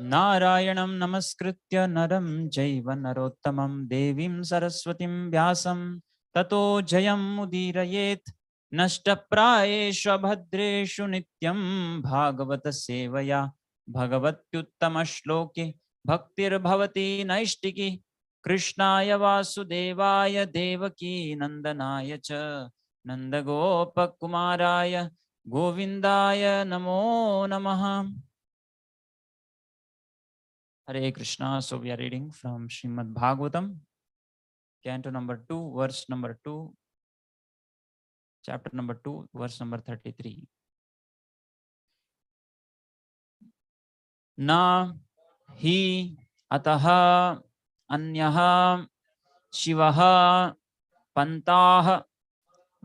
Narayanam namaskritya naram jaiva narottamam devim saraswatim vyasam tato jayam udirayet nashtaprayeshu bhadreshu nityam bhagavata sevaya bhagavatyuttama shloke bhaktir bhavati naishtiki krishnaya vasudevaya devaki nandanaya cha nandagopakumaraya govindaya namo namaha. Hare Krishna. So we are reading from Srimad Bhagavatam, canto number 2, verse number 2, chapter number 2, verse number 33. Na hi ataha anyaha shivaha pantaha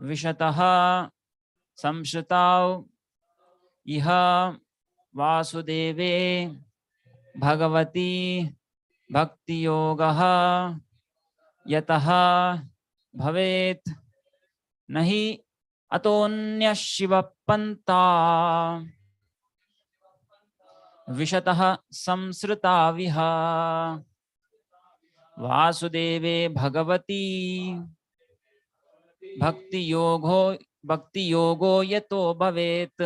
vishataha samshritav iha vasudeve bhagavati bhakti yogaha yataha bhavet nahi atonya shiva panta विशतः संसृता विहा वासुदेवे Bhagwati भक्ति योगो यतो भवेत्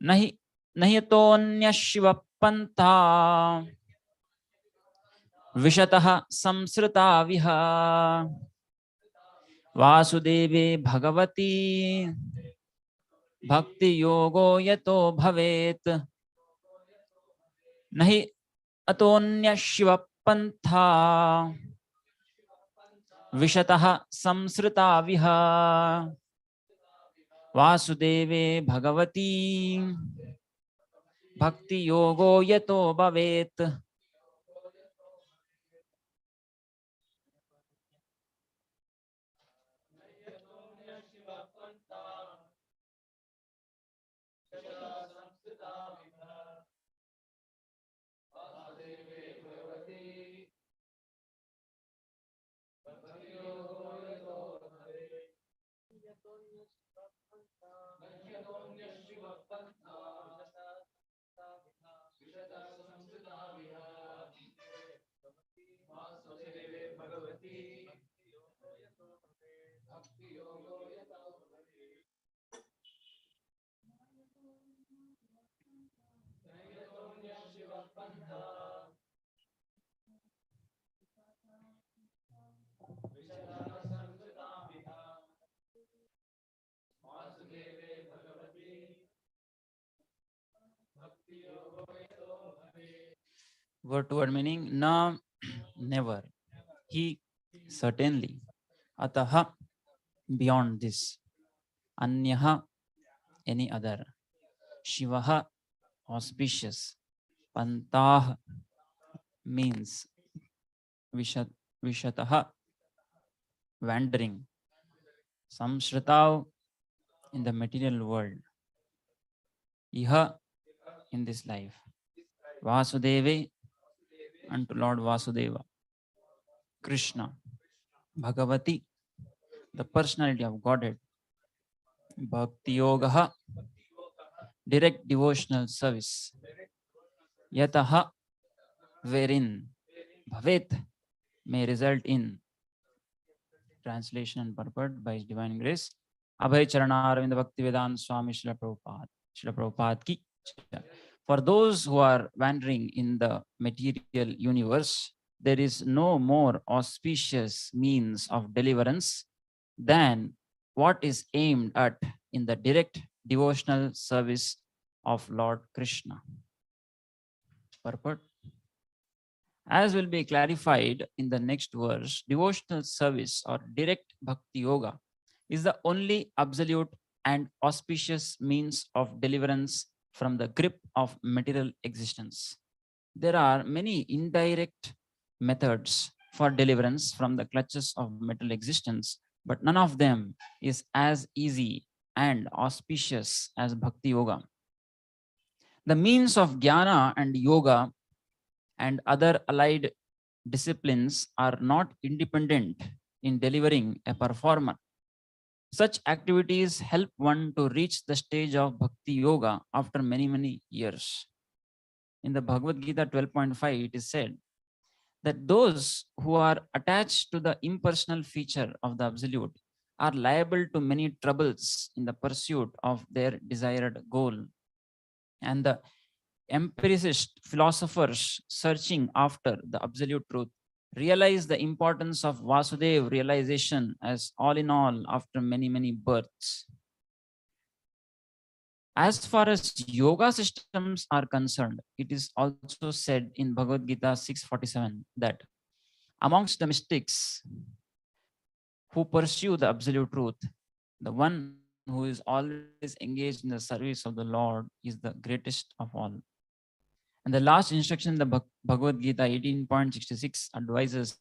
नहि तोऽन्य शिव पंथा विशतः संसृता विहा वासुदेवे भगवती भक्ति योगो यतो भवेत् नहि अतोऽन्य शिव पंथा विशतः संसृता विहा वासुदेवे भगवती भक्ति योगो यतो भवेत्. Word to word meaning: na, never; he, certainly; ataha, beyond this; anyaha, any other; shivaha, auspicious; pantah, means; vishataha, wandering; samshritav, in the material world; iha, in this life; vasudeve, unto Lord Vasudeva; Krishna; Bhagavati, the personality of Godhead; Bhakti Yogaha, direct devotional service; Yataha, wherein; Bhavet, may result in. Translation and purport by His Divine Grace, Abhay Charana Aravind Bhakti Vedanta Swami Srila Prabhupada. Srila Prabhupada ki. For those who are wandering in the material universe, there is no more auspicious means of deliverance than what is aimed at in the direct devotional service of Lord Krishna. Purport. As will be clarified in the next verse, devotional service or direct bhakti yoga is the only absolute and auspicious means of deliverance from the grip of material existence. There are many indirect methods for deliverance from the clutches of material existence, but none of them is as easy and auspicious as bhakti yoga. The means of jnana and yoga and other allied disciplines are not independent in delivering a performer. Such activities help one to reach the stage of bhakti yoga after many years. in the Bhagavad Gita 12.5, it is said that those who are attached to the impersonal feature of the Absolute are liable to many troubles in the pursuit of their desired goal. And the empiricist philosophers searching after the absolute truth realize the importance of Vasudev realization as all in all after many, many births. As far as yoga systems are concerned, it is also said in Bhagavad Gita 647 that amongst the mystics who pursue the absolute truth, the one who is always engaged in the service of the Lord is the greatest of all. And the last instruction in the Bhagavad Gita 18.66 advises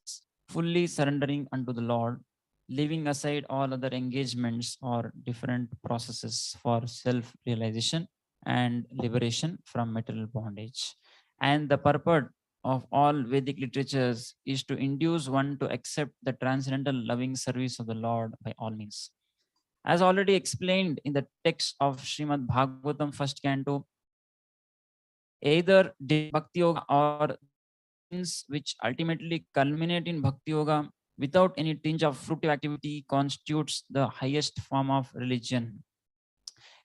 fully surrendering unto the Lord, leaving aside all other engagements or different processes for self realization and liberation from material bondage. And the purport of all Vedic literatures is to induce one to accept the transcendental loving service of the Lord by all means. As already explained in the text of Srimad Bhagavatam, first canto, either Bhakti Yoga or means which ultimately culminate in Bhakti Yoga without any tinge of fruitive activity constitutes the highest form of religion.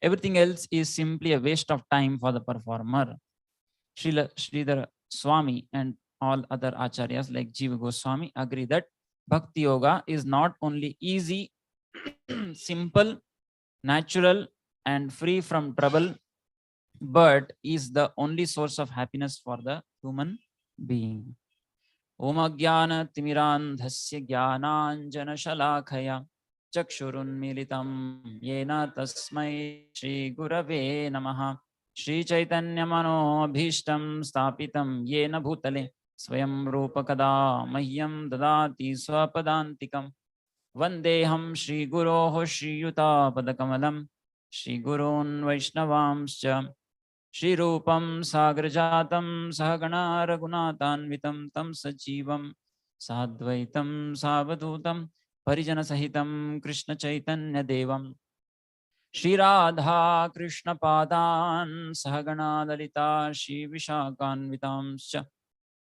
Everything else is simply a waste of time for the performer. Sridhar Swami and all other acharyas like Jiva Goswami agree that Bhakti Yoga is not only easy, simple, natural, and free from trouble, but is the only source of happiness for the human being. Om Ajnana Timirandhasya Jnananjana Chakshurunmilitam Yena Tasmai Shri Gurave Namaha Shri Chaitanya Manobhishtam Stapitam Yena Bhutale Swayam Rupakada Mahyam Dadati Swapadantikam Vandeham Shri Guroho Shri Yuta Padakamalam Shri Gurun Vaishnavamscha Shri Rupam Sagrajatam Sahagana Raghunathanvitam Tam Sajivam Sadvaitam Savadutam Parijana Sahitam Krishna Chaitanya Devam Shri Radha Krishna Padan Sahagana Dalita Shri Vishakhanvitamscha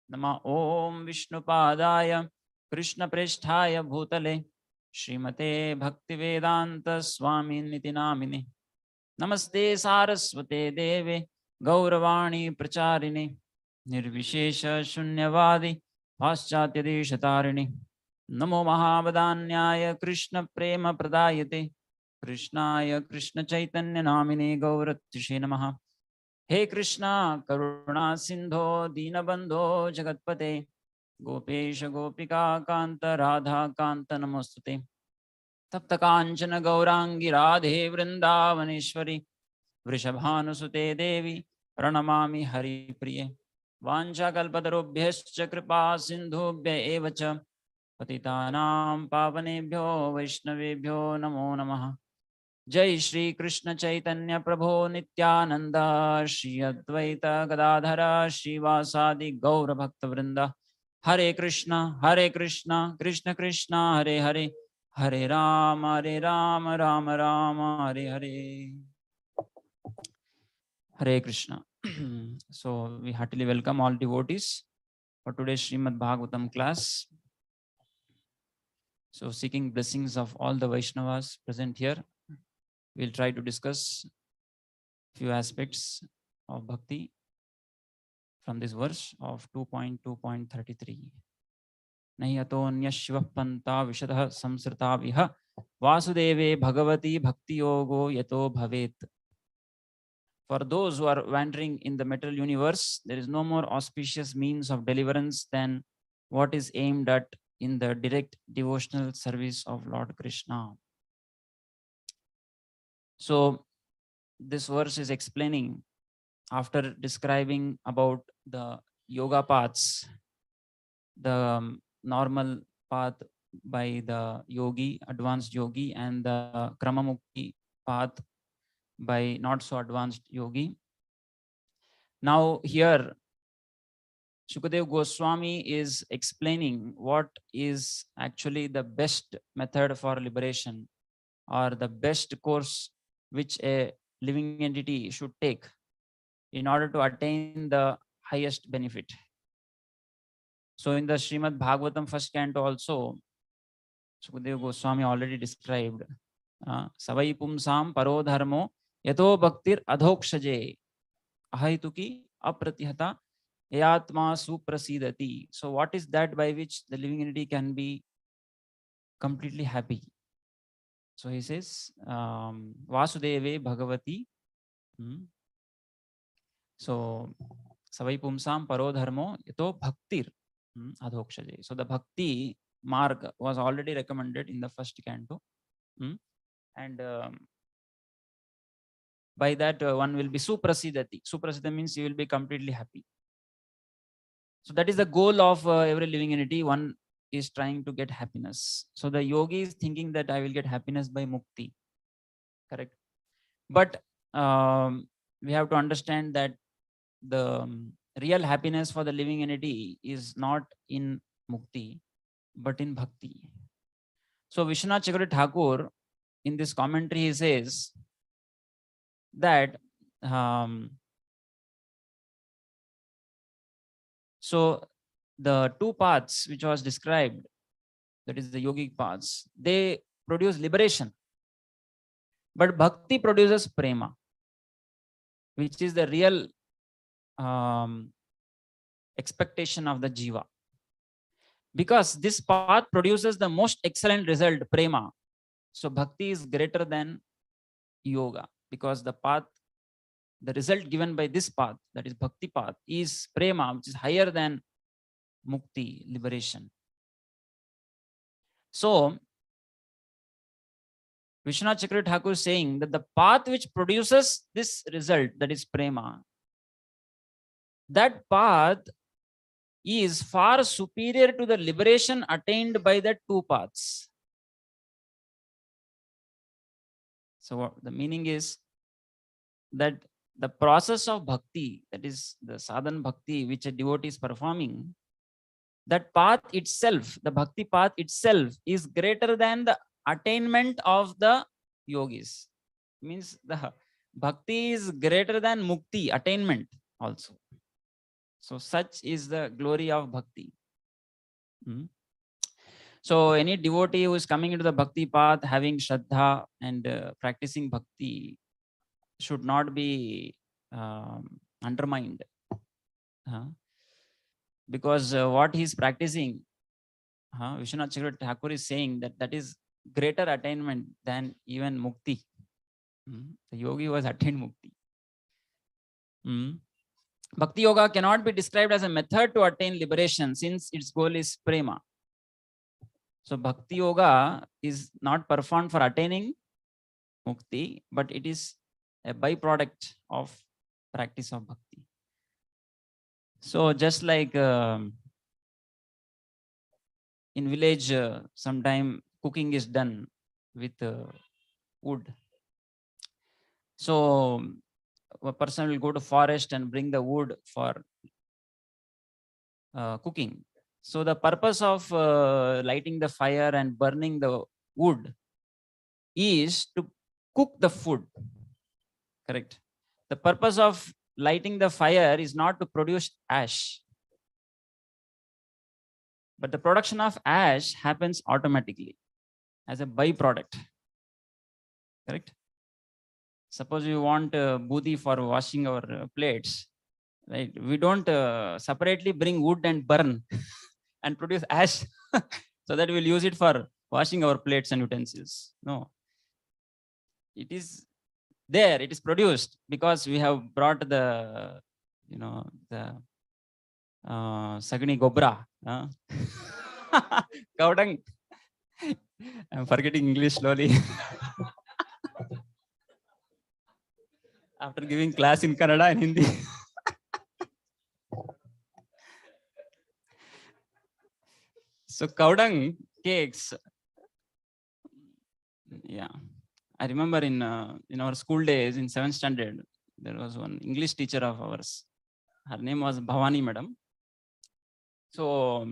Nama Om Vishnu Padaya Krishna Preshthaya Bhutale Srimate Bhaktivedanta Swami Niti Namine Namaste Saraswate Deve Gauravani Pracharini Nirvishesha Shunyavadi Paschatyadeeshatarini Namo Mahavadanyaya Krishna Prema Pradayate Krishnaya Krishna Chaitanya Namine Gauratishe Namaha He Krishna Karuna Sindho Dinabandho Jagatpate Gopesha Gopika Kanta Radha Kanta Namostute Tapta Kanchana Gaurangi Radhe Vrindavaneshwari Vrishabhanusute Devi Pranamami Hari Priye Vancha Kalpatarubhyascha Kripa Sindhubhya Evacha Patitanam Pavanebhyo Vaishnavebhyo Namo Namaha Jai Shri Krishna Chaitanya Prabhu Nityananda Shri Advaita Gadadhara Shri Vasadi Gaura Bhakta Vrinda Hare Krishna Krishna Krishna Hare Hare Hare Rama Rama Rama Hare Hare Hare Krishna. So we heartily welcome all devotees for today's Srimad Bhagavatam class. So seeking blessings of all the Vaishnavas present here, we'll try to discuss few aspects of bhakti from this verse of 2.2.33. Nahi atonya shiva panta vishadah samsrita viha vasudeve bhagavati bhakti yogo yato bhavet. For those who are wandering in the material universe, there is no more auspicious means of deliverance than what is aimed at in the direct devotional service of Lord Krishna. So this verse is explaining, after describing about the yoga paths, the normal path by the yogi, advanced yogi, and the Kramamukti path by not so advanced yogi. Now here Shukadev Goswami is explaining what is actually the best method for liberation, or the best course which a living entity should take in order to attain the highest benefit. So in the Srimad Bhagavatam first canto also, Sukadeva Goswami already described Savai Pumsam Paro Dharmo Yato Bhaktir Adhokshaje Ahaituki Apratihata Yatma Suprasidati. So what is that by which the living entity can be completely happy? So he says, Vasudeve Bhagavati. So Savai Pumsam Paro Dharmo Yato Bhaktir Adhokshaje. So the Bhakti marg was already recommended in the first canto. And by that one will be Suprasidati. Suprasidati means you will be completely happy. So that is the goal of every living entity. One is trying to get happiness. So the yogi is thinking that I will get happiness by mukti. Correct. But we have to understand that the real happiness for the living entity is not in mukti, but in bhakti. So Vishwanath Chakravarti Thakur, in this commentary, he says that so the two paths which was described, that is the yogic paths, they produce liberation. But bhakti produces prema, which is the real expectation of the jiva. Because this path produces the most excellent result, prema. So bhakti is greater than yoga, because the path, the result given by this path, that is bhakti path, is prema, which is higher than mukti, liberation. So Vishwanath Chakravarti Thakur is saying that the path which produces this result, that is prema, that path is far superior to the liberation attained by the two paths. So what the meaning is that the process of bhakti, that is the sadhan bhakti which a devotee is performing, that path itself, the bhakti path itself, is greater than the attainment of the yogis. Means the bhakti is greater than mukti, attainment also. So such is the glory of bhakti. So any devotee who is coming into the bhakti path, having shraddha and practicing bhakti, should not be undermined. Because what he is practicing, Vishwanath Chakravarti Thakur is saying that that is greater attainment than even mukti. The yogi was attained mukti. Bhakti yoga cannot be described as a method to attain liberation, since its goal is prema. So bhakti yoga is not performed for attaining mukti, but it is a byproduct of practice of bhakti. So just like in village, sometime cooking is done with wood. So a person will go to forest and bring the wood for cooking. So the purpose of lighting the fire and burning the wood is to cook the food. Correct. The purpose of lighting the fire is not to produce ash, but the production of ash happens automatically as a byproduct. Correct. Suppose you want budi for washing our plates, right? We don't separately bring wood and burn and produce ash so that we'll use it for washing our plates and utensils. No, it is there, it is produced because we have brought the, the sagni gobra, cow dung. I'm forgetting English slowly. After giving class in Kannada and Hindi. So cow dung cakes. Yeah. I remember in our school days in 7th standard, there was one English teacher of ours. Her name was Bhavani Madam. So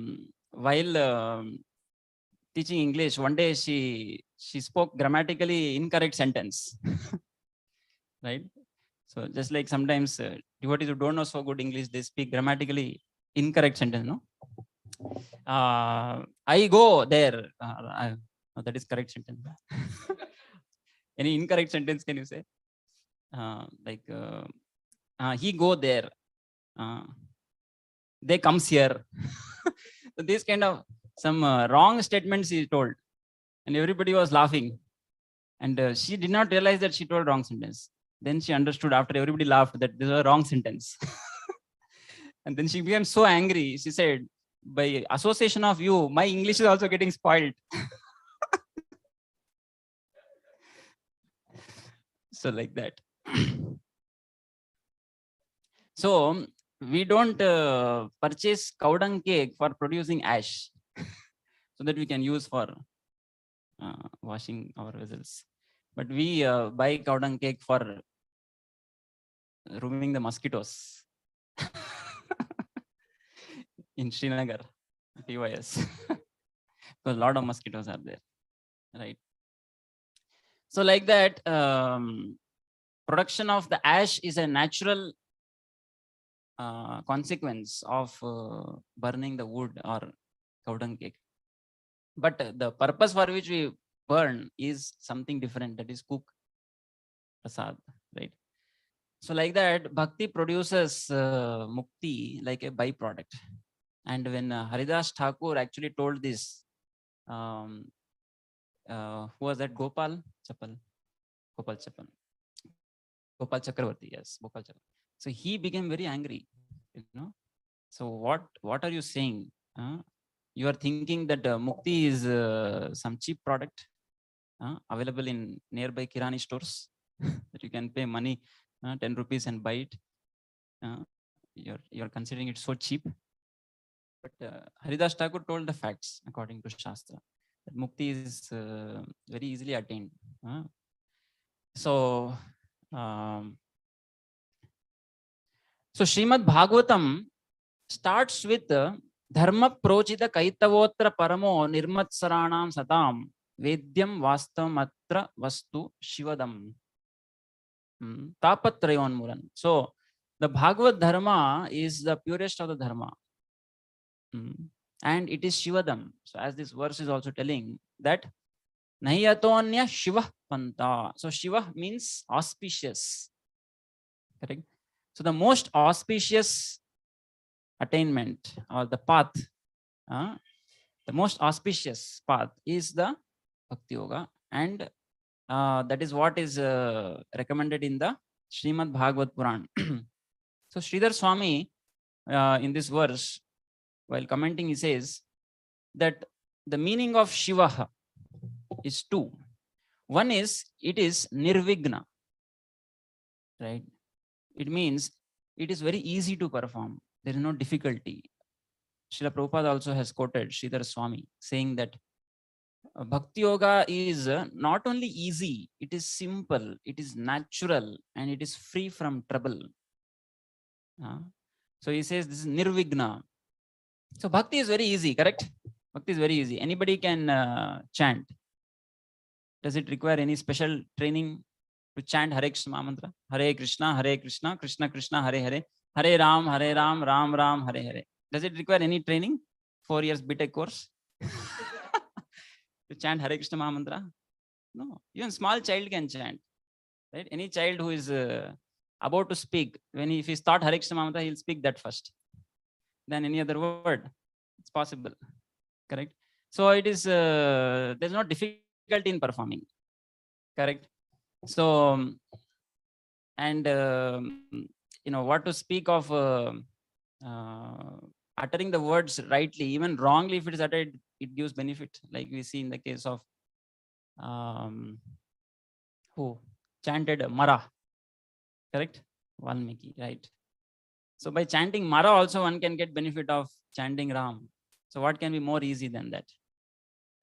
while teaching English, one day she spoke grammatically incorrect sentence. Right? So just like sometimes devotees who don't know so good English, they speak grammatically incorrect sentence, no? I go there. No, that is correct sentence. Any incorrect sentence can you say? Like he go there. They comes here. So this kind of some wrong statements he told, and everybody was laughing. And she did not realize that she told wrong sentence. Then she understood after everybody laughed that this was a wrong sentence. And then she became so angry. She said, by association of you, my English is also getting spoiled. So like that. So we don't purchase cow dung cake for producing ash so that we can use for washing our vessels. But we buy cow dung cake for removing the mosquitoes in Srinagar, TYS. Because a lot of mosquitoes are there, right? So like that, production of the ash is a natural consequence of burning the wood or cow dung cake. But the purpose for which we burn is something different, that is cook prasad, right? So like that, bhakti produces mukti like a byproduct. And when Haridas Thakur actually told this, who was that? Gopal Chakravarti, yes, Gopal Chakravarti. So he became very angry, you know. So what are you saying? You are thinking that mukti is some cheap product available in nearby kirani stores that you can pay money 10 rupees and buy it. You're considering it so cheap. But Haridas Thakur told the facts according to Shastra. That mukti is very easily attained. So Srimad Bhagavatam starts with dharma prochita kaitavotra paramo nirmatsaranam satam vedyam vastamatra vastu shivadam tapatrayon. So the Bhagavad dharma is the purest of the dharma. And it is Shivadam. So as this verse is also telling that Nahiyatonya Shiva Panta. So Shiva means auspicious. Correct? So the most auspicious attainment or the path, the most auspicious path is the Bhakti Yoga. And that is what is recommended in the Srimad Bhagavat Puran. So Sridhar Swami in this verse, while commenting, he says that the meaning of Shiva is two. One is, it is nirvigna, right? It means it is very easy to perform. There is no difficulty. Srila Prabhupada also has quoted Sridhar Swami saying that Bhakti Yoga is not only easy, it is simple, it is natural, and it is free from trouble. So he says this is nirvigna. So bhakti is very easy, correct? Bhakti is very easy. Anybody can chant. Does it require any special training to chant Hare Krishna mantra? Hare Krishna, Krishna Krishna, Hare Hare, Hare Ram, Ram Ram, Hare Hare. Does it require any training? 4 years BTech course to chant Hare Krishna mantra? No. Even small child can chant. Right? Any child who is about to speak, if he start Hare Krishna mantra, he'll speak that first. Then any other word, it's possible. Correct? So it is, there's no difficulty in performing. Correct? So, and what to speak of uttering the words rightly, even wrongly, if it is uttered, it gives benefit. Like we see in the case of who chanted Mara, correct? Valmiki, right? So by chanting Mara also one can get benefit of chanting Ram. So what can be more easy than that?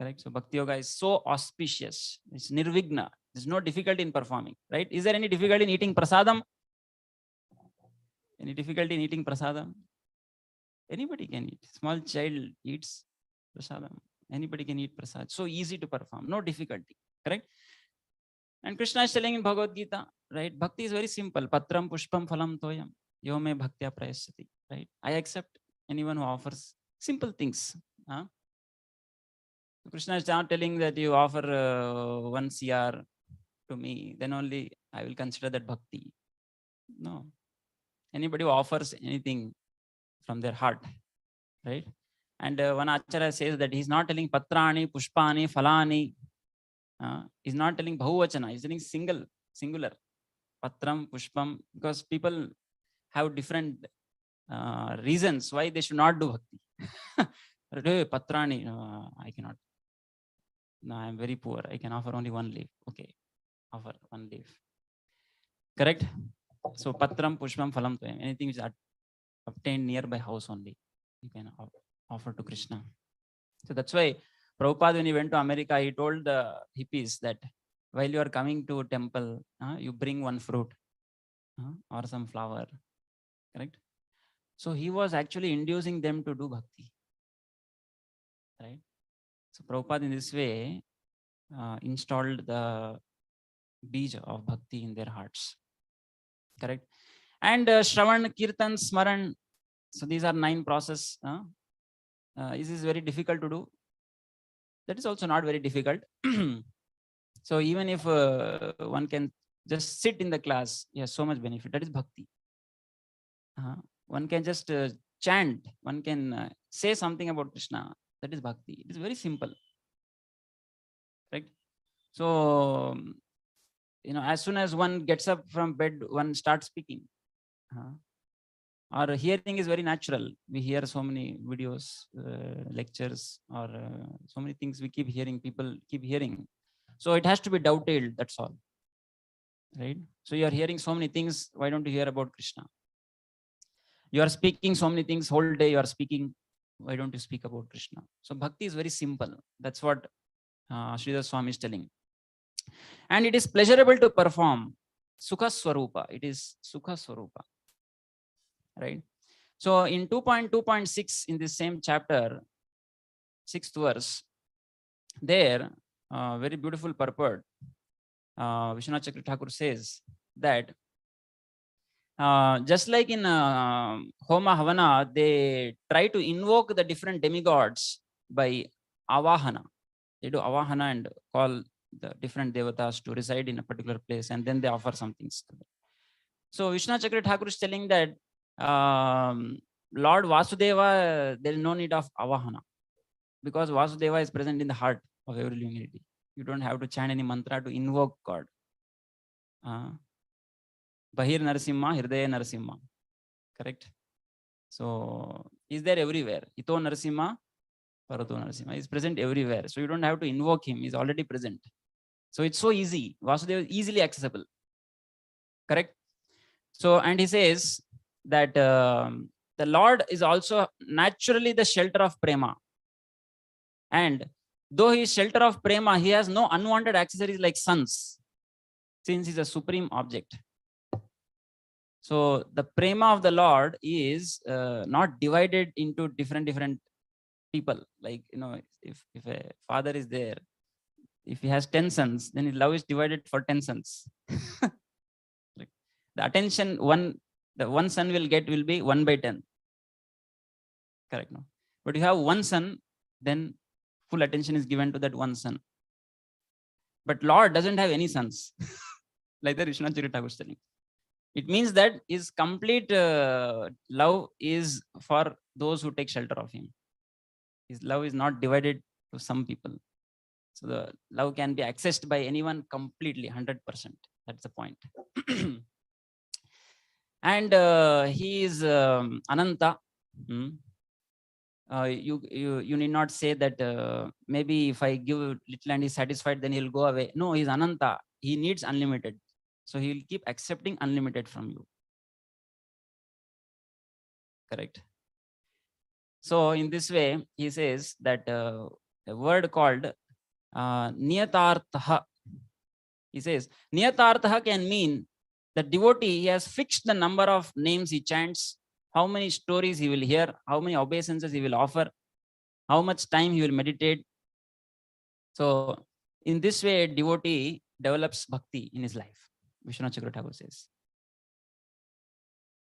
Correct? So Bhakti Yoga is so auspicious. It's nirvigna. There's no difficulty in performing, right? Is there any difficulty in eating prasadam? Any difficulty in eating prasadam? Anybody can eat. Small child eats prasadam. Anybody can eat prasad. So easy to perform. No difficulty. Correct? And Krishna is telling in Bhagavad Gita, right? Bhakti is very simple. Patram, pushpam, phalam, toyam. Yo me bhaktya prayasyati. Right? I accept anyone who offers simple things. Krishna is not telling that you offer 1 CR to me, then only I will consider that bhakti. No. Anybody who offers anything from their heart, right? And one acharya says that he's not telling patrani, pushpani, falani. He's not telling bahuvachana. He's telling singular. Patram, pushpam, because people have different reasons why they should not do bhakti. Hey, patrani, no, I cannot. No, I am very poor. I can offer only 1 leaf. Okay, offer 1 leaf. Correct? So patram, pushpam, phalam toyam. Anything which is obtained nearby house only, you can offer to Krishna. So that's why Prabhupada, when he went to America, he told the hippies that while you are coming to a temple, you bring 1 fruit or some flower. Correct? So he was actually inducing them to do bhakti. Right? So Prabhupada in this way installed the bija of bhakti in their hearts. Correct? And Shravan, Kirtan, Smaran. So these are 9 process. This is very difficult to do. That is also not very difficult. So even if one can just sit in the class, he has so much benefit. That is bhakti. One can just chant. One can say something about Krishna. That is bhakti. It is very simple. Right? So, as soon as one gets up from bed, one starts speaking. Our hearing is very natural. We hear so many videos, lectures, or so many things we keep hearing. People keep hearing. So it has to be dovetailed. That's all. Right? So you are hearing so many things. Why don't you hear about Krishna? You are speaking so many things whole day. You are speaking. Why don't you speak about Krishna? So bhakti is very simple. That's what Sridhar Swami is telling. And it is pleasurable to perform. Sukha Swarupa. It is Sukha Swarupa. Right? So in 2.2.6 in this same chapter, 6th verse, there, very beautiful purport, Vishwanath Chakra Thakur says that just like in Homa Havana, they try to invoke the different demigods by Avahana. They do Avahana and call the different devatas to reside in a particular place, and then they offer some things. So Vishwanath Chakra Thakur is telling that Lord Vasudeva, there is no need of Avahana, because Vasudeva is present in the heart of every living entity. You don't have to chant any mantra to invoke God. Bahir Narasimha, Hridaya Narasimha. Correct? So he's there everywhere. Ito Narasimha, Parato Narasimha. He's present everywhere. So you don't have to invoke him. He's already present. So it's so easy. Vasudeva is easily accessible. Correct? So, and he says that the Lord is also naturally the shelter of prema. And though he is shelter of prema, he has no unwanted accessories like suns, since he's a supreme object. So the prema of the Lord is not divided into different people. Like, if a father is there, if he has 10 sons, then his love is divided for 10 sons. Like, the attention the one son will get will be 1/10. Correct, no? But you have one son, then full attention is given to that one son. But Lord doesn't have any sons, like the Vishwanath Chakra Thakur was telling. It means that his complete love is for those who take shelter of him. His love is not divided to some people. So the love can be accessed by anyone completely, 100%. That's the point. And he is Ananta. You need not say that maybe if I give little and he's satisfied, then he'll go away. No, he's Ananta. He needs unlimited. So he'll keep accepting unlimited from you. Correct. So in this way, he says that a word called Niyatartha. He says Niyatartha can mean the devotee, he has fixed the number of names he chants, how many stories he will hear, how many obeisances he will offer, how much time he will meditate. So in this way, devotee develops bhakti in his life. Vishwanath Chakra Thakur says.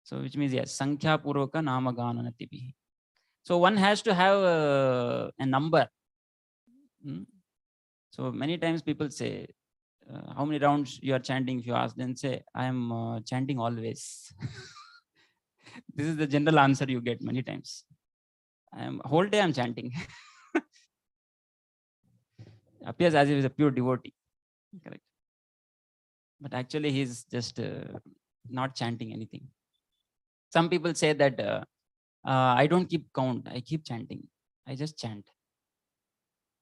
So which means yes, Sankhya Purvaka Namagana Natibihi. So one has to have a number. So many times people say, how many rounds you are chanting? If you ask, then say, I am chanting always. This is the general answer you get many times. Whole day I'm chanting. Appears as if he's a pure devotee. Correct. But actually he's just not chanting anything. Some people say that I don't keep count. I keep chanting. I just chant.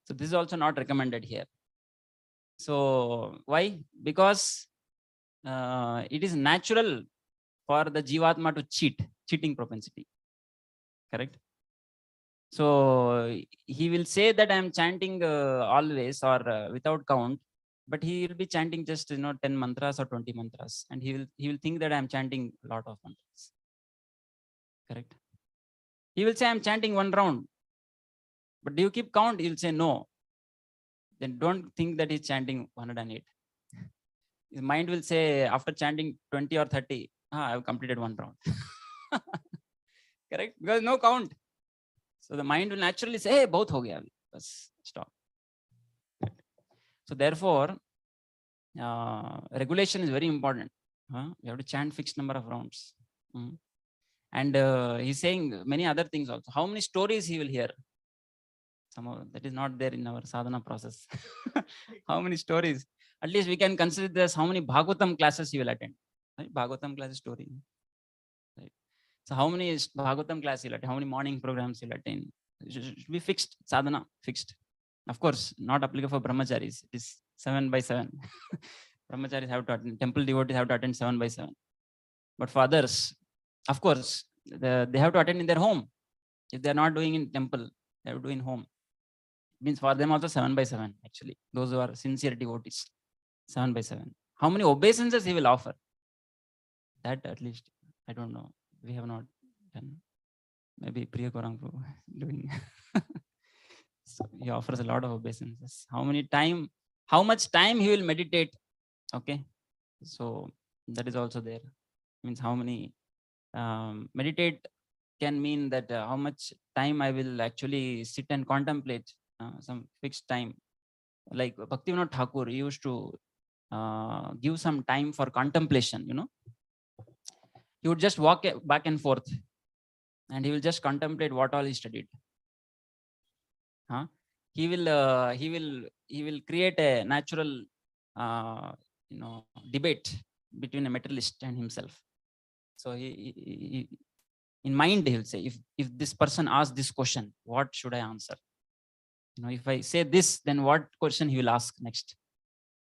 So this is also not recommended here. So why? Because it is natural for the Jivatma to cheating propensity. Correct. So he will say that I am chanting always or without count, but he will be chanting just 10 mantras or 20 mantras, and he will think that I am chanting a lot of mantras. Correct. He will say I am chanting one round, but do you keep count? He will say no. Then don't think that he's chanting 108. His mind will say after chanting 20 or 30, I have completed one round. Correct? Because no count. So the mind will naturally say, hey, both ho gaya. Bas, stop. So therefore, regulation is very important. You have to chant fixed number of rounds. And he's saying many other things also. How many stories he will hear? Somehow that is not there in our sadhana process. How many stories? At least we can consider this how many Bhagavatam classes he will attend. Right? Bhagavatam class story. Right? So how many Bhagavatam class he'll attend? How many morning programs he'll attend? It should be fixed, sadhana, fixed. Of course, not applicable for brahmacharis. It is 7 by 7. Brahmacharis have to attend, temple devotees have to attend 7 by 7. But for others, of course, they have to attend in their home. If they are not doing in temple, they have to do in home. It means for them also 7 by 7, actually. Those who are sincere devotees, 7 by 7. How many obeisances he will offer? That at least, I don't know. We have not done. Maybe Priya Korangpu doing. So he offers a lot of obeisances. How much time he will meditate? Okay. So that is also there. Means how many meditate can mean that how much time I will actually sit and contemplate some fixed time. Like Bhaktivinoda Thakur used to give some time for contemplation, He would just walk back and forth and he will just contemplate what all he studied. He will create a natural debate between a materialist and himself. So he in mind he'll say, if this person asks this question, what should I answer? If I say this, then what question he will ask next,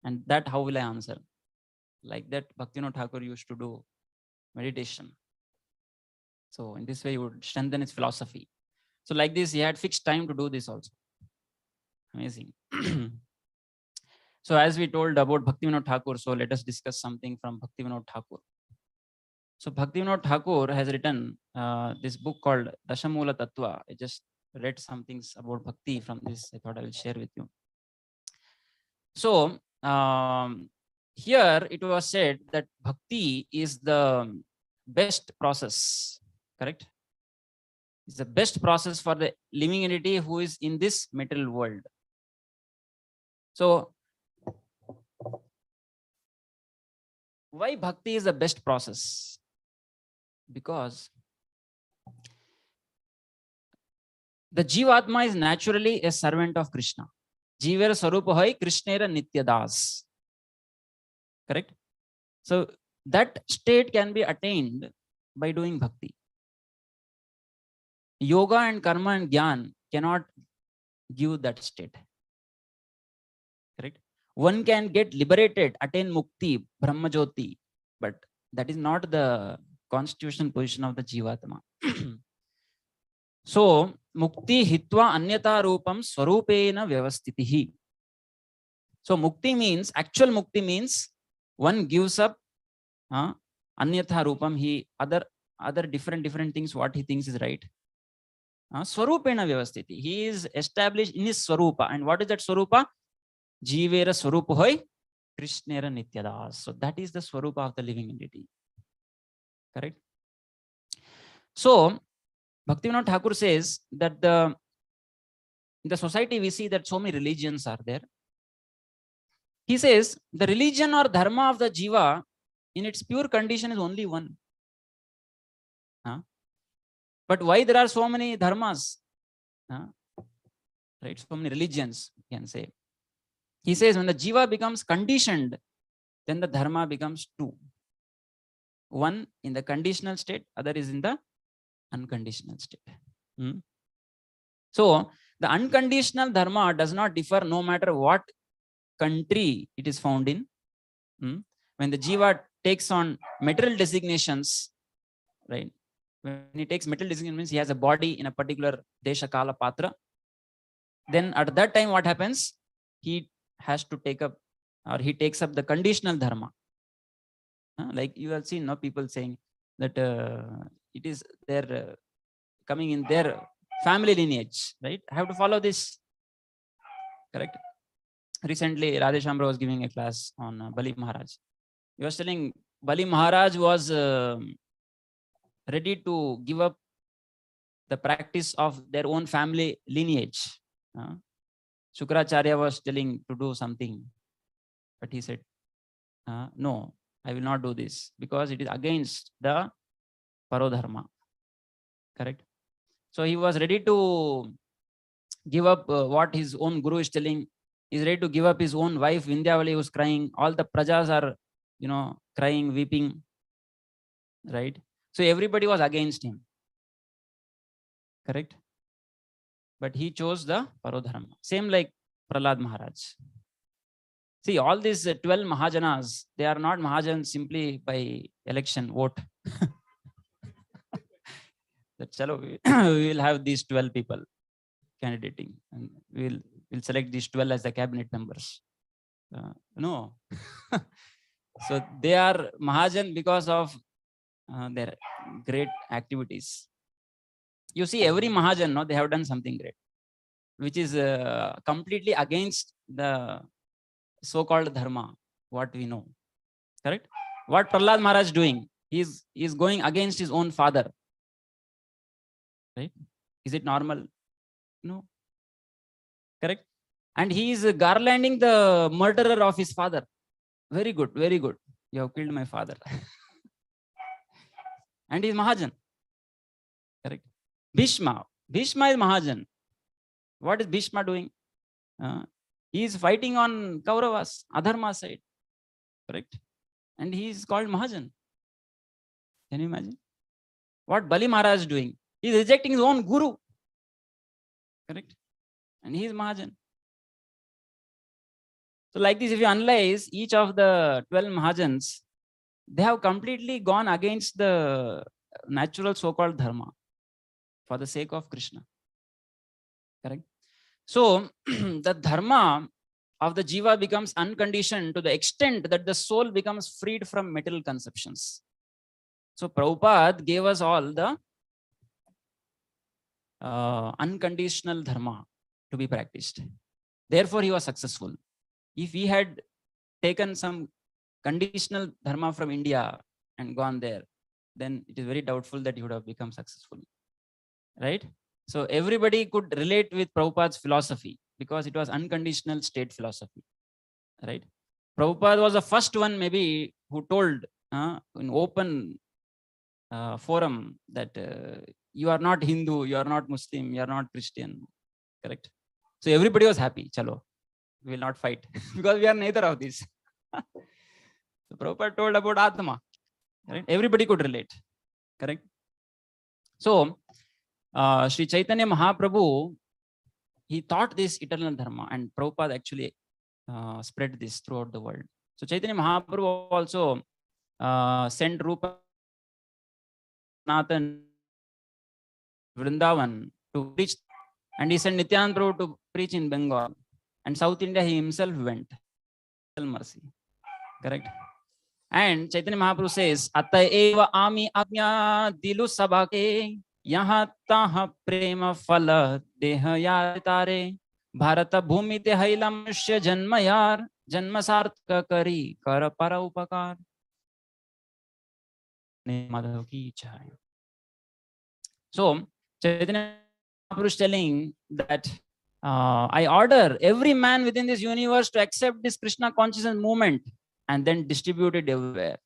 and that how will I answer? Like that Bhaktivinoda Thakur used to do meditation. So in this way he would strengthen his philosophy. So like this he had fixed time to do this also. Amazing. So as we told about Bhaktivinoda Thakur, so let us discuss something from Bhaktivinoda Thakur. So Bhaktivinoda Thakur has written this book called Dashamula Tattva. I just read some things about Bhakti from this. I thought I will share with you. So here it was said that Bhakti is the best process, correct? It's the best process for the living entity who is in this material world. So why Bhakti is the best process? Because the Jivatma is naturally a servant of Krishna. Jivera Sarupa Hai Krishnera Nityadas. Correct? So that state can be attained by doing bhakti. Yoga and karma and jnana cannot give that state. Correct? One can get liberated, attain mukti, brahmajyoti, but that is not the constitutional position of the Jivatma. So, mukti hitva anyata rupam swarupena vyavastitihi. So, mukti means, actual mukti means one gives up anyatha rupam, he other different things what he thinks is right. Swarupena vyavastiti. He is established in his swarupa. And what is that swarupa? Jivera swarupa hoy Krishnera nityadas. So that is the swarupa of the living entity. Correct? So Bhaktivinoda Thakur says that in the society we see that so many religions are there. He says the religion or dharma of the jiva in its pure condition is only one. But why there are so many dharmas? Right? So many religions, you can say. He says when the jiva becomes conditioned, then the dharma becomes two. One in the conditional state, other is in the unconditional state. So the unconditional dharma does not differ no matter what country it is found in. When the jiva takes on material designations, right? When he takes material designation, means he has a body in a particular desha kala patra. Then at that time, what happens? He has to take up, or he takes up the conditional dharma. Like you have seen, no, people saying that it is their coming in their family lineage, right? I have to follow this. Correct. Recently, Radheshambra was giving a class on Bali Maharaj. He was telling Bali Maharaj was ready to give up the practice of their own family lineage. Shukracharya was telling to do something, but he said, no, I will not do this because it is against the parodharma. Correct. So he was ready to give up what his own guru is telling. He's ready to give up his own wife, Vindhyavali, who's crying. All the prajas are, crying, weeping. Right. So everybody was against him. Correct. But he chose the parodharma. Same like Prahlad Maharaj. See, all these 12 Mahajanas, they are not Mahajans simply by election vote. That chalo, we will have these 12 people candidating, and we'll select these 12 as the cabinet members. No. So they are Mahajan because of their great activities. You see, every Mahajan, no, they have done something great, which is completely against the so-called dharma, what we know. Correct? What Prahlad Maharaj doing? He's going against his own father. Right? Is it normal? No. Correct? And he is garlanding the murderer of his father. Very good, very good. You have killed my father. And he is Mahajan. Correct? Bhishma. Bhishma is Mahajan. What is Bhishma doing? He is fighting on Kauravas, Adharma side. Correct? And he is called Mahajan. Can you imagine? What Bali Maharaj is doing? He is rejecting his own guru. Correct? And he is Mahajan. So like this, if you analyze each of the 12 Mahajans, they have completely gone against the natural so-called dharma for the sake of Krishna. Correct? So the dharma of the jiva becomes unconditioned to the extent that the soul becomes freed from material conceptions. So Prabhupada gave us all the unconditional dharma to be practiced. Therefore, he was successful. If he had taken some conditional dharma from India and gone there, then it is very doubtful that he would have become successful. Right? So everybody could relate with Prabhupada's philosophy because it was unconditional state philosophy. Right? Prabhupada was the first one maybe who told in open forum that you are not Hindu, you are not Muslim, you are not Christian. Correct? So everybody was happy. Chalo, we will not fight because we are neither of these. So Prabhupada told about Atma. Right? Everybody could relate. Correct? So Sri Chaitanya Mahaprabhu, he taught this eternal dharma, and Prabhupada actually spread this throughout the world. So Chaitanya Mahaprabhu also sent Rupa Nathan Vrindavan to preach, and he sent Nityananda Prabhu to preach in Bengal, and South India he himself went. Mercy. Correct? And Chaitanya Mahaprabhu says, Atta eva ami agnya dilu sabake yaha taha prema phala deha yatare Bharata bhumi te haila manushya janmayar janma sarthaka kari kara para upakar. Madhav ki jai. So Chaitanya Mahaprabhu is telling that I order every man within this universe to accept this Krishna consciousness movement and then distribute it everywhere.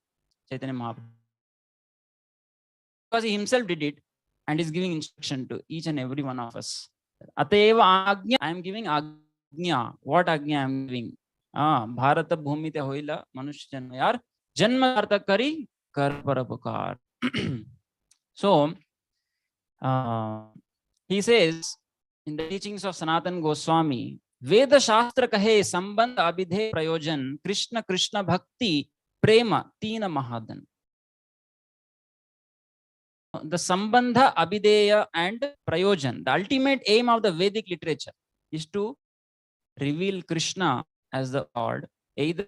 Chaitanya Mahaprabhu, because he himself did it and is giving instruction to each and every one of us. Ateva Agnya, I am giving Agnya. What Agnya I am giving? Bharata Bhumite Hoila Manushya Janma Yar Janma Artha Kari Kar Parapakar. So he says in the teachings of Sanatan Goswami, Veda Shastra kahe sambandh abhidhe prayojan Krishna Krishna Bhakti Prema Tina Mahadan. The Sambandha, Abhideya and Prayojan, the ultimate aim of the Vedic literature is to reveal Krishna as the Lord, either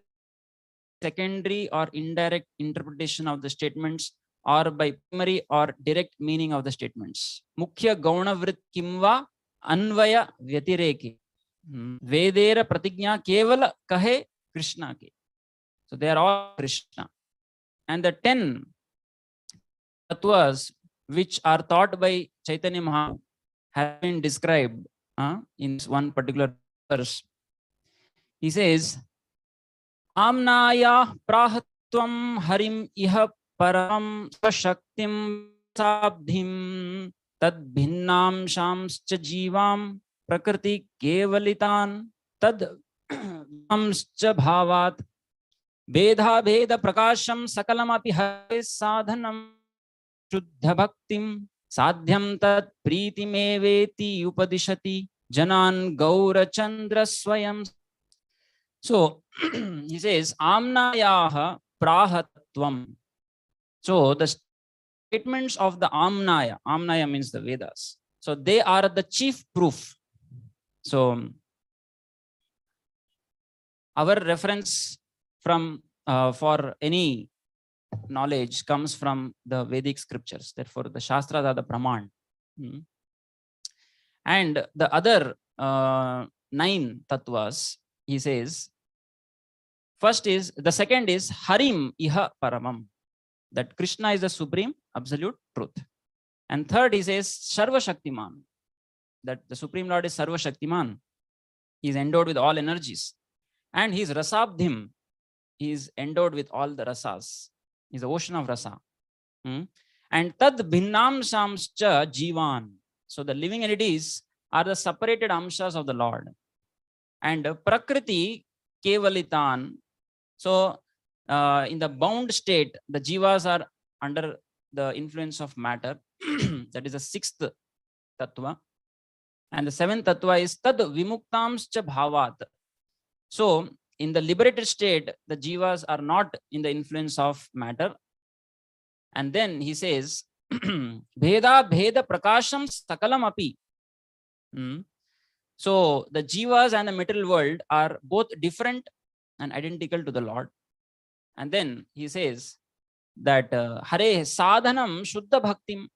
secondary or indirect interpretation of the statements or by primary or direct meaning of the statements. Mukhya Gauna Vrit Kimva Anvaya Vyatireke. Vedera Pratignya Kevala Kahe Krishna ke. So they are all Krishna. And the 10 tattvas which are taught by Chaitanya Mahaprabhu have been described in this one particular verse. He says, Amnaya prahatvam harim iha param swashaktim sabdhim tad bhinnam shamscha jivam prakriti kevalitan tad shamscha bhavat vedha veda prakasham sakalam api hari sadhanam Shuddha Bhaktim Sadhyam Tat Pritimeveti Upadishati Janan Gaura Chandra Swayam. So he says, Amnayaha Prahatvam. So the statements of the Amnaya means the Vedas. So they are the chief proof. So our reference from for any knowledge comes from the Vedic scriptures. Therefore, the Shastras are the Praman. And the other 9 tattvas, he says, the second is Harim Iha Paramam, that Krishna is the supreme absolute truth. And third, he says Sarva Shaktiman, that the Supreme Lord is Sarva Shaktiman. He is endowed with all energies. And he is Rasabdhim, he is endowed with all the rasas. He is the ocean of rasa. And Tad Bhinnam Shamscha Jivan. So the living entities are the separated amshas of the Lord. And Prakriti Kevalitan. So in the bound state, the jivas are under the influence of matter. That is the 6th tattva. And the 7th tattva is Tad Vimuktamscha Bhavat. So in the liberated state, the jivas are not in the influence of matter. And then he says, Bheda Bheda Prakasham Sakalam Api. So the jivas and the material world are both different and identical to the Lord. And then he says that Hare Sadhanam Shuddha Bhaktim,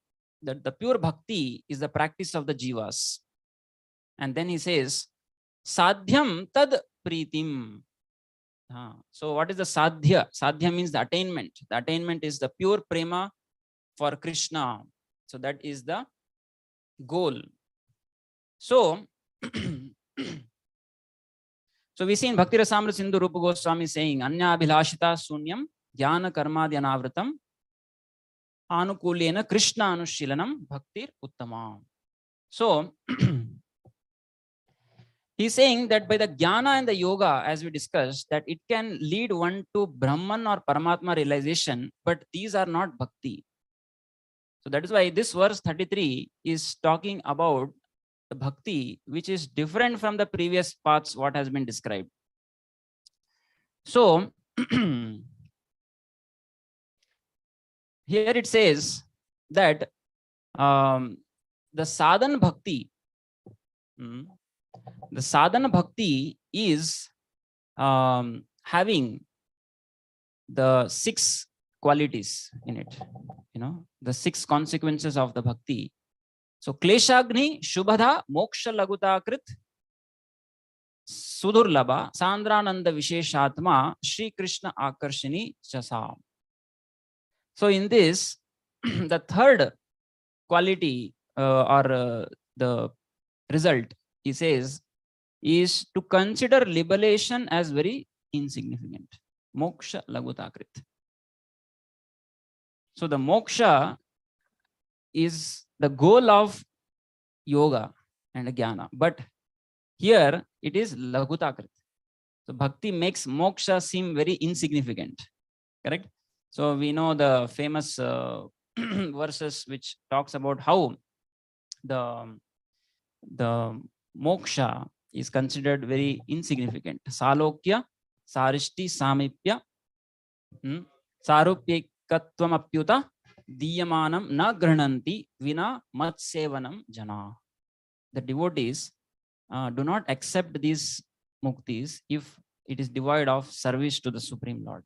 that the pure bhakti is the practice of the jivas. And then he says, Sadhyam Tad Pritim. So what is the sadhya? Sadhya means the attainment. The attainment is the pure prema for Krishna. So that is the goal. So, so we see in Bhakti Rasamrita Sindhu Rupa Goswami saying, Anya Abhilashita Sunyam Jnana Karmadya Navratam Anukulena Krishna Anushilanam Bhaktir Uttama. So he's saying that by the jnana and the yoga, as we discussed, that it can lead one to Brahman or Paramatma realization, but these are not bhakti. So that is why this verse 33 is talking about the bhakti, which is different from the previous parts, what has been described. So here it says that the sadhana bhakti, the sadhana bhakti is having the 6 qualities in it, the 6 consequences of the bhakti. So Kleshagni Shubhadha Moksha Laguta Krit Sudurlabha Sandrananda Visheshatma Shri Krishna Akarshini Chasa. So in this, the third quality or the result, he says, is to consider liberation as very insignificant. Moksha lagutakrit. So the moksha is the goal of yoga and jnana, but here it is lagutakrit. So bhakti makes moksha seem very insignificant, correct? So we know the famous verses which talks about how the moksha is considered very insignificant. Salokya, sarishti, samipya, sarupyekatvam diyamanam na grananti vina matsevanam jana. The devotees do not accept these muktis if it is devoid of service to the Supreme Lord.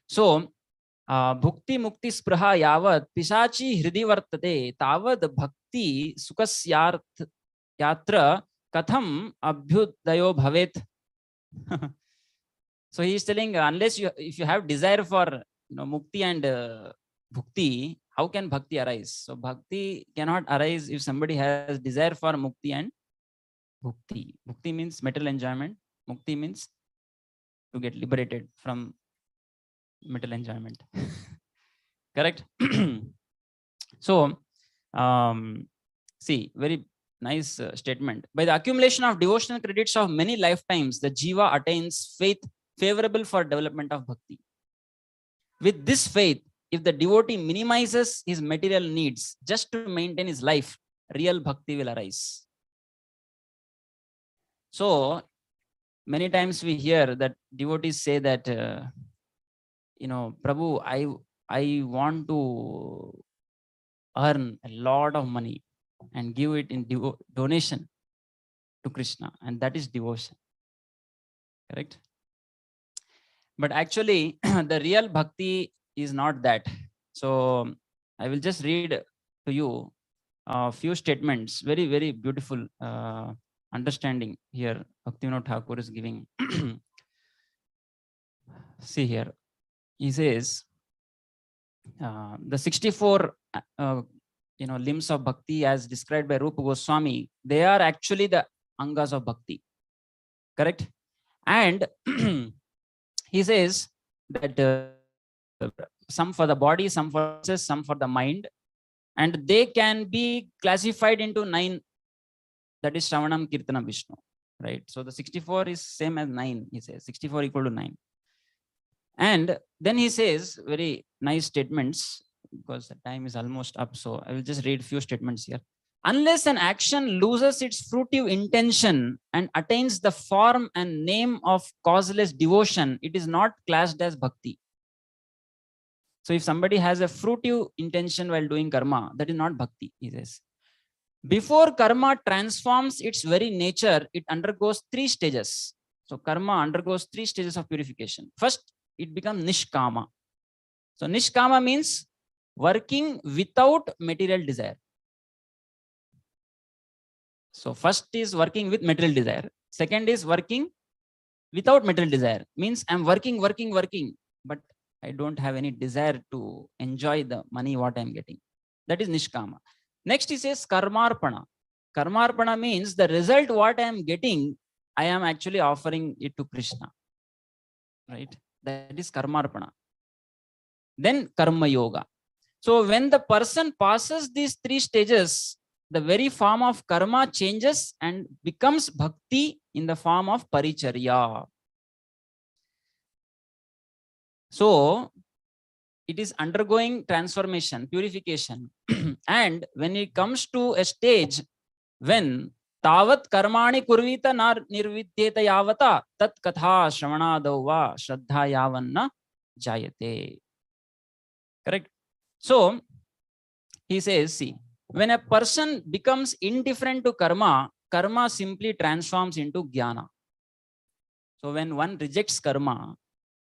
So, bhukti mukti spraha yavat pisachi hridi vartate tavad bhakti sukasyarth yatra katham abhyudayo bhavet. So he is telling, unless if you have desire for mukti and bhukti, how can bhakti arise? So bhakti cannot arise if somebody has desire for mukti and bhukti. Bhukti means material enjoyment. Mukti means to get liberated from material enjoyment. Correct? So, see, very nice statement. By the accumulation of devotional credits of many lifetimes, the jiva attains faith favorable for development of bhakti. With this faith, if the devotee minimizes his material needs just to maintain his life, real bhakti will arise. So many times we hear that devotees say that, Prabhu, I want to earn a lot of money and give it in donation to Krishna, and that is devotion. Correct? But actually, the real bhakti is not that. So I will just read to you a few statements, very, very beautiful understanding here Bhaktivinoda Thakur is giving. See here, he says, the 64 limbs of bhakti as described by Rupa Goswami, they are actually the angas of bhakti. Correct? And he says that some for the body, some for some for the mind, and they can be classified into 9. That is Shravanam, Kirtanam, Vishnu. Right? So the 64 is same as 9. He says 64 equal to 9. And then he says very nice statements, because the time is almost up. So I will just read a few statements here. Unless an action loses its fruitive intention and attains the form and name of causeless devotion, it is not classed as bhakti. So if somebody has a fruitive intention while doing karma, that is not bhakti, he says. Before karma transforms its very nature, it undergoes 3 stages. So karma undergoes 3 stages of purification. First, it becomes nishkama. So nishkama means working without material desire. So first is working with material desire. Second is working without material desire. Means I'm working, but I don't have any desire to enjoy the money what I'm getting. That is nishkama. Next he says karmarpana. Karmarpana means the result what I am getting, I am actually offering it to Krishna. Right? That is karmarpana. Then karma yoga. So when the person passes these 3 stages, the very form of karma changes and becomes bhakti in the form of paricharya. So it is undergoing transformation, purification. And when it comes to a stage when tavat karmani kurvita nar nirvidyeta yavata tat katha shravanado va shraddha yavanna jayate. Correct? So he says, see, when a person becomes indifferent to karma, karma simply transforms into jnana. So when one rejects karma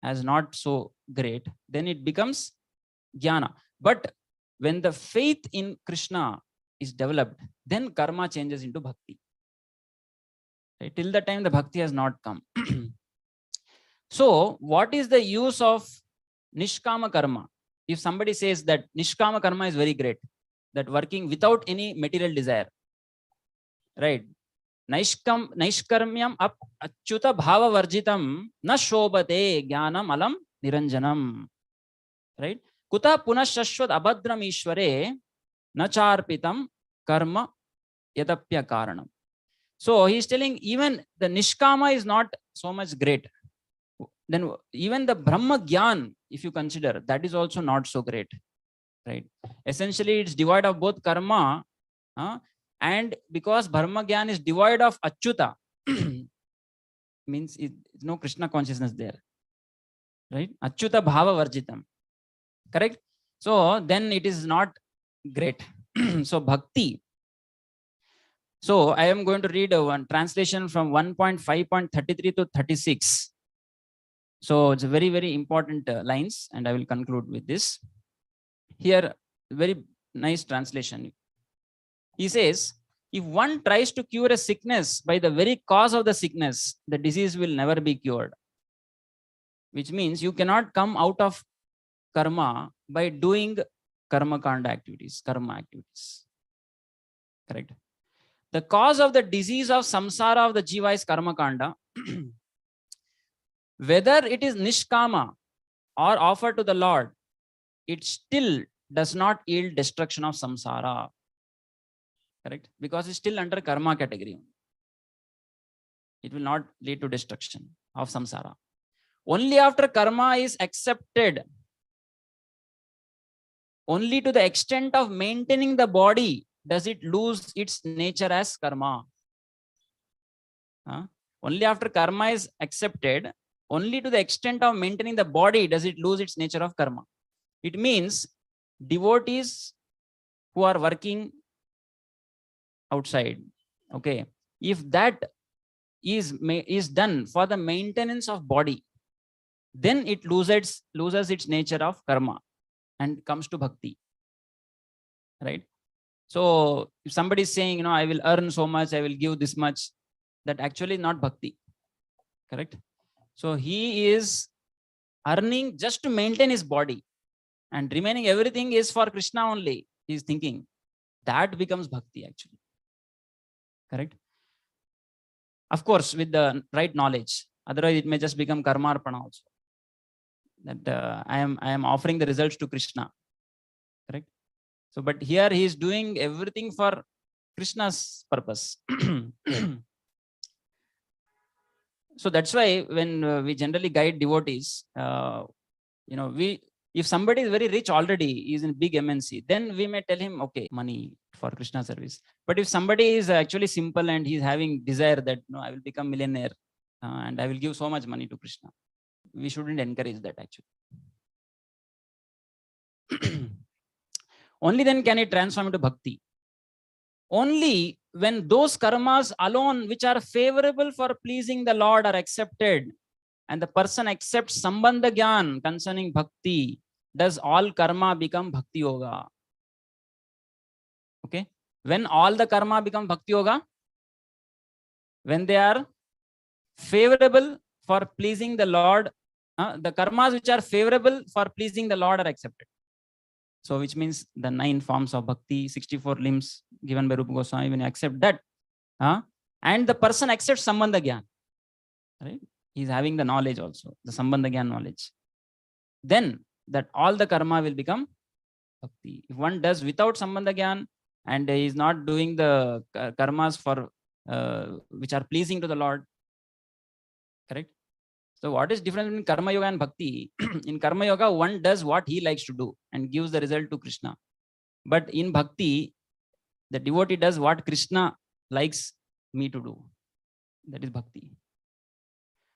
as not so great, then it becomes jnana. But when the faith in Krishna is developed, then karma changes into bhakti. Right? Till the time the bhakti has not come. So what is the use of nishkama karma? if somebody says that Nishkama karma is very great, that working without any material desire, right? Naishkarmyam achyuta bhava varjitam na shobate jnanam alam niranjanam. Right? Kuta punashashvat abhadram ishware na charpitam karma yadapya karanam. So he is telling even the Nishkama is not so much great. Then even the Brahma Gyan, if you consider, that is also not so great. Right? Essentially, it's devoid of both karma, and because Brahma Gyan is devoid of Achyuta, means it's no Krishna consciousness there. Right? Achyuta bhava varjitam. Correct? So then it is not great. So bhakti. So I am going to read one translation from 1.5.33 to 36. So it's a very, very important lines, and I will conclude with this. Here, very nice translation. He says, if one tries to cure a sickness by the very cause of the sickness, the disease will never be cured. Which means you cannot come out of karma by doing karma kanda activities, karma activities. Correct? The cause of the disease of samsara of the jiva is karma kanda. Whether it is nishkama or offered to the Lord, it still does not yield destruction of samsara. Correct? Because it's still under karma category. It will not lead to destruction of samsara. Only after karma is accepted, only to the extent of maintaining the body does it lose its nature as karma. Only after karma is accepted, only to the extent of maintaining the body does it lose its nature of karma. It means devotees who are working outside, okay, if that is done for the maintenance of body, then it loses its nature of karma and comes to bhakti. Right? So if somebody is saying, I will earn so much, I will give this much, that actually not bhakti. Correct? So he is earning just to maintain his body, and remaining everything is for Krishna only. He is thinking that becomes bhakti actually. Correct? Of course, with the right knowledge. Otherwise, it may just become karmarpana also. That I am offering the results to Krishna. Correct? So, but here he is doing everything for Krishna's purpose. So that's why when we generally guide devotees, if somebody is very rich already, is in big MNC, then we may tell him, okay, money for Krishna service. But if somebody is actually simple and he's having desire that I will become millionaire and I will give so much money to Krishna, we shouldn't encourage that actually. Only then can it transform into bhakti. Only when those karmas alone which are favorable for pleasing the Lord are accepted, and the person accepts sambandha gyan concerning bhakti, does all karma become bhakti yoga. Okay? When all the karma become bhakti yoga? When they are favorable for pleasing the Lord, the karmas which are favorable for pleasing the Lord are accepted. So which means the 9 forms of bhakti, 64 limbs given by Rupa Goswami, when you accept that, and the person accepts sambandha gyan, right? He's having the knowledge also, the sambandha gyan knowledge. Then that all the karma will become bhakti. If one does without sambandha gyan and is not doing the karmas for which are pleasing to the Lord, correct? So what is different between karma yoga and bhakti? In karma yoga, one does what he likes to do and gives the result to Krishna. But in bhakti, the devotee does what Krishna likes me to do. That is bhakti.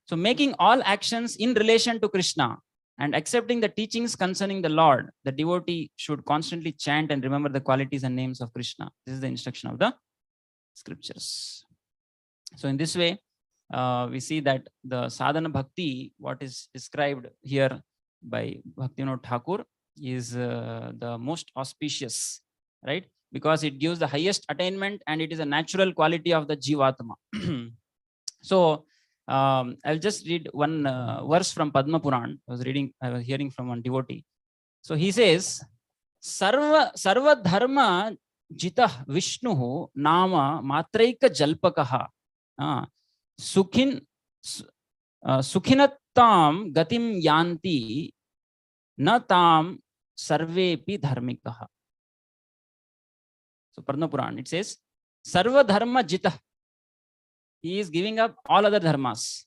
So making all actions in relation to Krishna and accepting the teachings concerning the Lord, the devotee should constantly chant and remember the qualities and names of Krishna. This is the instruction of the scriptures. So in this way, we see that the sadhana bhakti, what is described here by Bhaktivinoda Thakur, is the most auspicious, right? Because it gives the highest attainment and it is a natural quality of the Jivatma. So I'll just read one verse from Padma Puran. I was hearing from one devotee. So he says, Sarva Dharma Jitah Vishnu Nama Matraika Jalpakaha. Sukhin Sukhinattam Gatim Yanti Na Tam Sarvepi Dharmikaha. So Padma Puran, it says, Sarva Dharma Jitah. He is giving up all other dharmas.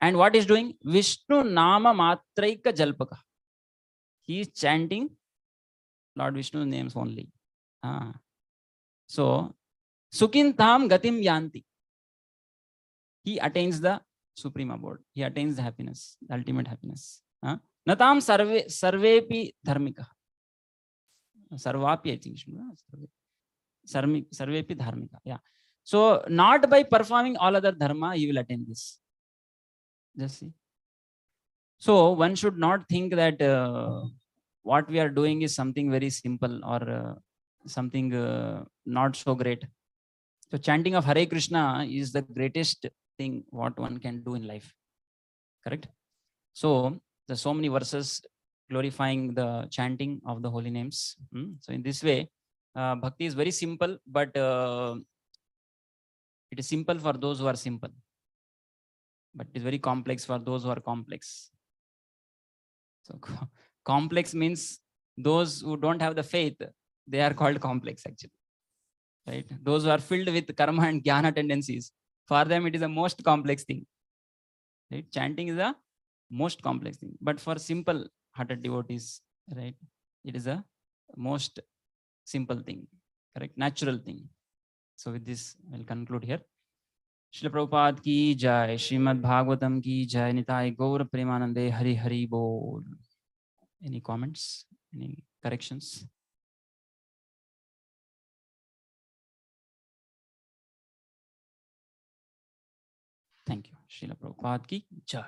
And what is doing? Vishnu Nama Matraika Jalpaka. He is chanting Lord Vishnu's names only. So, Sukhintam Gatim Yanti. He attains the supreme abode. He attains the happiness, the ultimate happiness. Natam Sarvepi Dharmika. Sarvapi, I think. Sarvepi Dharmika. Yeah. So, not by performing all other dharma, he will attain this. Just see. So, one should not think that what we are doing is something very simple or something not so great. So, chanting of Hare Krishna is the greatest thing what one can do in life. Correct? So, there's so many verses glorifying the chanting of the holy names. So, in this way, bhakti is very simple, but it is simple for those who are simple. But it is very complex for those who are complex. So complex means those who don't have the faith, they are called complex actually. Right? Those who are filled with karma and jnana tendencies, for them it is the most complex thing. Right? Chanting is the most complex thing. But for simple hearted devotees, right, it is a most simple thing. Correct? Natural thing. So with this, I'll conclude here. Srila Prabhupada ki jai, Srimad Bhagavatam ki jai, Nitai Gaur Premanande, Hari Hari Bol. Any comments? Any corrections? Thank you. Srila Prabhupada ki jai.